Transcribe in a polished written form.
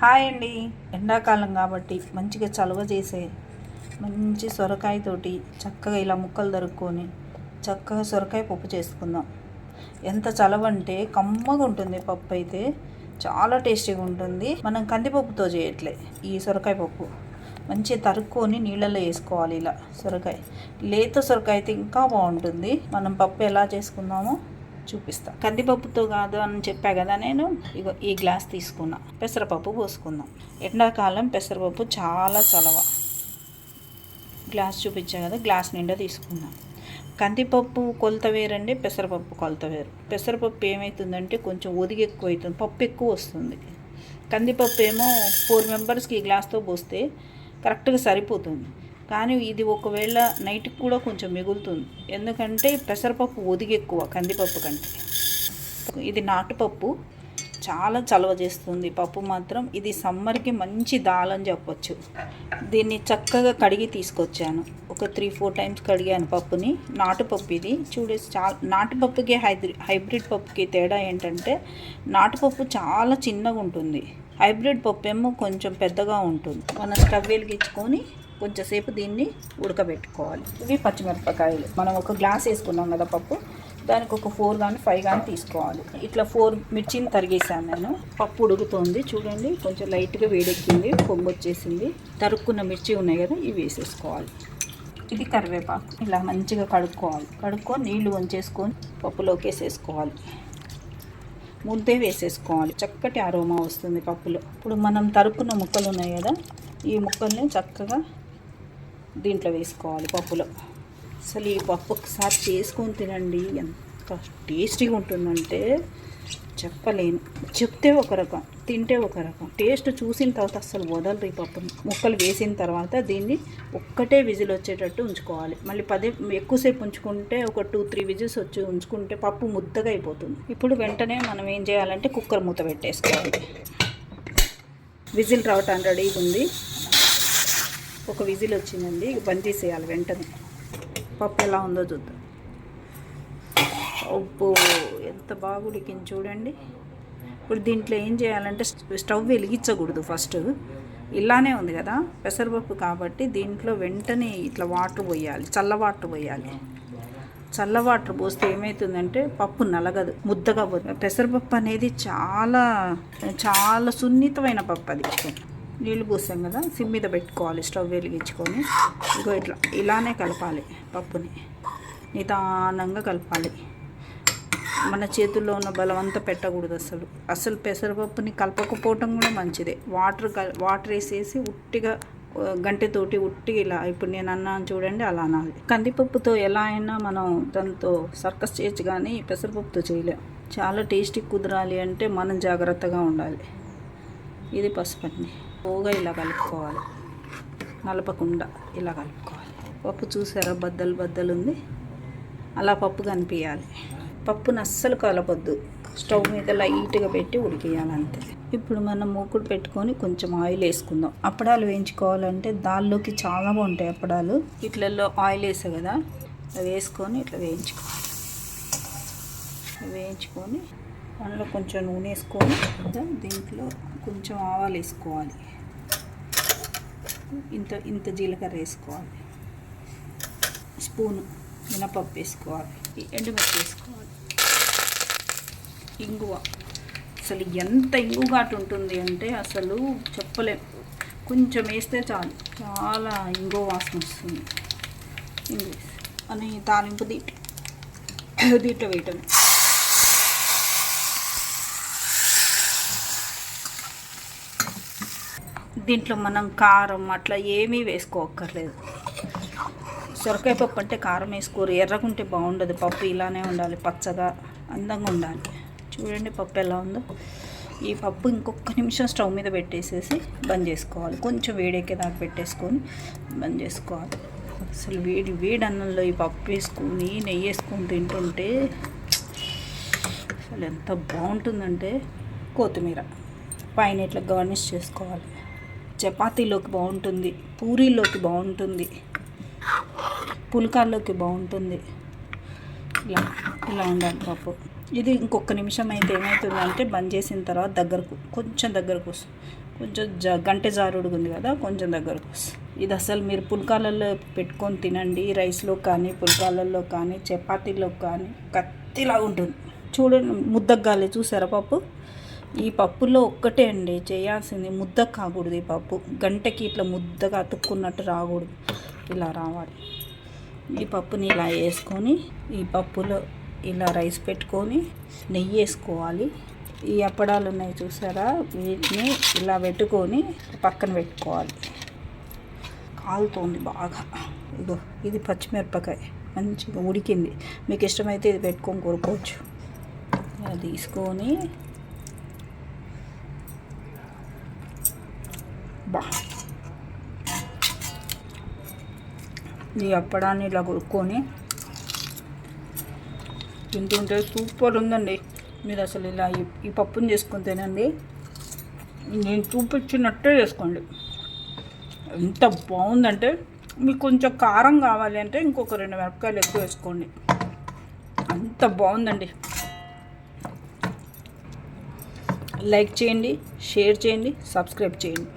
Hi అండి. ఎండాకాలం కాబట్టి మంచిగా చలువ చేసే మంచి సొరకాయతోటి చక్కగా ఇలా ముక్కలు తరుక్కొని చక్కగా సొరకాయ పప్పు చేసుకుందాం. ఎంత చలవ అంటే కమ్మగా ఉంటుంది. పప్పు అయితే చాలా టేస్టీగా ఉంటుంది. మనం కందిపప్పుతో చేయట్లే. ఈ సొరకాయ పప్పు మంచిగా తరుక్కొని నీళ్ళలో వేసుకోవాలి. ఇలా సొరకాయ లేత సొరకాయ అయితే ఇంకా బాగుంటుంది. మనం పప్పు ఎలా చేసుకుందామో చూపిస్తా. కందిపప్పుతో కాదు అని చెప్పా కదా నేను. ఇగో ఈ గ్లాస్ తీసుకున్నా. పెసరపప్పు పోసుకుందాం. ఎండాకాలం పెసరపప్పు చాలా చలవ. గ్లాస్ చూపించా కదా, గ్లాస్ నిండా తీసుకుందాం. కందిపప్పు కొలత వేరండి, పెసరపప్పు కొలత వేరు. పెసరపప్పు ఏమవుతుందంటే కొంచెం ఒదిగి ఎక్కువ అవుతుంది, పప్పు ఎక్కువ వస్తుంది. కందిపప్పు ఏమో 4 మెంబర్స్కి ఈ గ్లాస్తో పోస్తే కరెక్ట్గా సరిపోతుంది. కానీ ఇది ఒకవేళ నైట్కి కూడా కొంచెం మిగులుతుంది. ఎందుకంటే పెసరపప్పు ఒదిగి ఎక్కువ కందిపప్పు కంటే. ఇది నాటుపప్పు, చాలా చలవ చేస్తుంది పప్పు మాత్రం. ఇది సమ్మర్కి మంచి దాల్ చెప్పొచ్చు. దీన్ని చక్కగా కడిగి తీసుకొచ్చాను. ఒక 3-4 టైమ్స్ కడిగాను పప్పుని. నాటుపప్పు ఇది చూడేసి నాటుపప్పుకి హైబ్రిడ్ పప్పుకి తేడా ఏంటంటే నాటుపప్పు చాలా చిన్నగా ఉంటుంది, హైబ్రిడ్ పప్పు ఏమో కొంచెం పెద్దగా ఉంటుంది. మనం స్టవ్ వెలిగించుకొని కొంచెంసేపు దీన్ని ఉడకబెట్టుకోవాలి. ఇవి పచ్చిమిరపకాయలు. మనం ఒక గ్లాస్ వేసుకున్నాం కదా పప్పు, దానికి ఒక 4 కానీ 5 కానీ తీసుకోవాలి. ఇట్లా 4 మిర్చిని తరిగేసాను నేను. పప్పు ఉడుకుతుంది చూడండి, కొంచెం లైట్గా వేడెక్కింది, పొంగు వచ్చేసింది. తరుక్కున్న మిర్చి ఉన్నాయి కదా, ఇవి వేసేసుకోవాలి. ఇది కరివేపాకు. ఇలా మంచిగా కడుక్కొని నీళ్లు వంచేసుకొని పప్పులోకి వేసేసుకోవాలి. ముద్దే వేసేసుకోవాలి. చక్కటి అరోమా వస్తుంది పప్పులో. ఇప్పుడు మనం తరుక్కున్న ముక్కలు ఉన్నాయి కదా, ఈ ముక్కల్ని చక్కగా దీంట్లో వేసుకోవాలి పప్పులో. అసలు ఈ పప్పు ఒకసారి చేసుకొని తినండి, ఎంత టేస్టీగా ఉంటుందంటే చెప్పలేను. చెప్తే ఒక రకం, తింటే ఒక రకం. టేస్ట్ చూసిన తర్వాత అసలు వదలరు ఈ పప్పుని. ముక్కలు వేసిన తర్వాత దీన్ని ఒక్కటే విజిల్ వచ్చేటట్టు ఉంచుకోవాలి. మళ్ళీ ఎక్కువసేపు ఉంచుకుంటే ఒక 2-3 విజిల్స్ వచ్చి ఉంచుకుంటే పప్పు ముద్దగా అయిపోతుంది. ఇప్పుడు వెంటనే మనం ఏం చేయాలంటే కుక్కర్ మూత పెట్టేసుకోవాలి. విజిల్ రావటం రెడీగా ఉంది. ఒక విజిల్ వచ్చిందండి, బంద్ చేసేయాలి వెంటనే. పప్పు ఎలా ఉందో చూద్దాం. ఉప్పు ఎంత బాగా ఉడికింది చూడండి. ఇప్పుడు దీంట్లో ఏం చేయాలంటే స్టవ్ వెలిగించకూడదు ఫస్ట్. ఇలానే ఉంది కదా పెసరపప్పు కాబట్టి దీంట్లో వెంటనే ఇట్లా వాటర్ పోయాలి, చల్ల వాటర్ పోయాలి. చల్ల వాటర్ పోస్తే ఏమవుతుందంటే పప్పు నలగదు, ముద్దగా పోతుంది. పెసరపప్పు అనేది చాలా చాలా సున్నితమైన పప్పు. అది నీళ్ళు పోసాం కదా, సిమ్ మీద పెట్టుకోవాలి, స్టవ్ వెలిగించుకొని. ఇగో ఇలానే కలపాలి పప్పుని, నిదానంగా కలపాలి. మన చేతుల్లో ఉన్న బలం అంతా పెట్టకూడదు అసలు పెసరపప్పుని కలపకపోవటం కూడా మంచిదే. వాటర్ వేసేసి ఉట్టిగా గంటెతోటి ఇలా ఇప్పుడు నేను అన్నాను చూడండి, అలా అనాలి. కందిపప్పుతో ఎలా అయినా మనం దాంతో సర్కస్ చేయొచ్చు, కానీ పెసరపప్పుతో చేయలేం. చాలా టేస్టీ కుదరాలి అంటే మనం జాగ్రత్తగా ఉండాలి. ఇది పసుపని పోగా ఇలా కలుపుకోవాలి, నలపకుండా ఇలా కలుపుకోవాలి. పప్పు చూసారా బద్దలు ఉంది, అలా పప్పు కనిపించాలి. పప్పుని అస్సలు కలపొద్దు, స్టవ్ మీద లైట్గా పెట్టి ఉడికేయాలి అంతే. ఇప్పుడు మనం మూకుడు పెట్టుకొని కొంచెం ఆయిల్ వేసుకుందాం. అప్పడాలు వేయించుకోవాలంటే దాల్లోకి చాలా బాగుంటాయి అప్పడాలు. ఇట్లలో ఆయిల్ వేసా కదా, అవి వేసుకొని ఇట్లా వేయించుకొని అందులో కొంచెం నూనె వేసుకొని దీంట్లో కొంచెం ఆవాలు వేసుకోవాలి. ఇంత జీలకర్ర వేసుకోవాలి. స్పూను మినపప్పు వేసుకోవాలి. ఎండుమిర్చి వేసుకోవాలి. ఇంగువ. అసలు ఎంత ఇంగు ఘాటు ఉంటుంది అంటే అసలు చెప్పలేం. కొంచెం వేస్తే చాలు, చాలా ఇంగువ వాసన వస్తుంది. ఇంగు అని తాలింపు దీంట్లో వేయటం. దీంట్లో మనం కారం అట్లా ఏమీ వేసుకోక్కర్లేదు. సొరకాయ పప్పు అంటే కారం వేసుకోరు, ఎర్రగుంటే బాగుండదు. పప్పు ఇలానే ఉండాలి, పచ్చగా అందంగా ఉండాలి. చూడండి పప్పు ఎలా ఉందో. ఈ పప్పు ఇంకొక నిమిషం స్టవ్ మీద పెట్టేసేసి బంద్ చేసుకోవాలి. కొంచెం వేడెక్కేదాకా పెట్టేసుకొని బంద్ చేసుకోవాలి. అసలు వేడి అన్నంలో ఈ పప్పు వేసుకొని నెయ్యి వేసుకొని తింటుంటే అసలు ఎంత బాగుంటుందంటే. కొత్తిమీర పైన ఇట్లా గార్నిష్ చేసుకోవాలి. చపాతీలోకి బాగుంటుంది, పూరీలోకి బాగుంటుంది, పుల్కాల్లోకి బాగుంటుంది. ఇలా ఉండాలి పప్పు. ఇది ఇంకొక నిమిషం అయితే ఏమవుతుందంటే బంద్ చేసిన తర్వాత కొంచెం దగ్గరకు వస్తుంది. కొంచెం గంటె జారుడుగా ఉంది కదా, కొంచెం దగ్గరకు వస్తుంది. ఇది అసలు మీరు పుల్కాలలో పెట్టుకొని తినండి, రైస్లో కానీ పుల్కాలలో కానీ చపాతీలో కానీ కత్తిలా ఉంటుంది. చూడండి ముద్దగాలి చూసారా పప్పు. ఈ పప్పులో ఒక్కటే అండి చేయాల్సింది, ముద్ద కాకూడదు. ఈ పప్పు గంటకి ఇట్లా ముద్దగా అతుక్కున్నట్టు రాకూడదు, ఇలా రావాలి. ఈ పప్పుని ఇలా వేసుకొని ఈ పప్పులో ఇలా రైస్ పెట్టుకొని నెయ్యి వేసుకోవాలి. ఈ అప్పడాలు ఉన్నాయి చూసారా, వీటిని ఇలా పెట్టుకొని పక్కన పెట్టుకోవాలి. కాలుతోంది బాగా. ఇగో ఇది పచ్చిమిరపకాయ మంచిగా ఉడికింది, మీకు ఇష్టమైతే ఇది పెట్టుకొని కొరుకోవచ్చు. ఇలా తీసుకొని ఈ అప్పడాన్ని ఇలా కొరుక్కొని తింటుంటే సూపర్ ఉందండి. మీరు అసలు ఇలా ఈ పప్పుని చేసుకొని తినండి, నేను చూపించినట్టే చేసుకోండి. ఎంత బాగుందంటే, మీకు కొంచెం కారం కావాలి అంటే ఇంకొక 2 మిరపకాయలు ఎక్కువ వేసుకోండి. అంత బాగుందండి. లైక్ చేయండి, షేర్ చేయండి, సబ్స్క్రైబ్ చేయండి.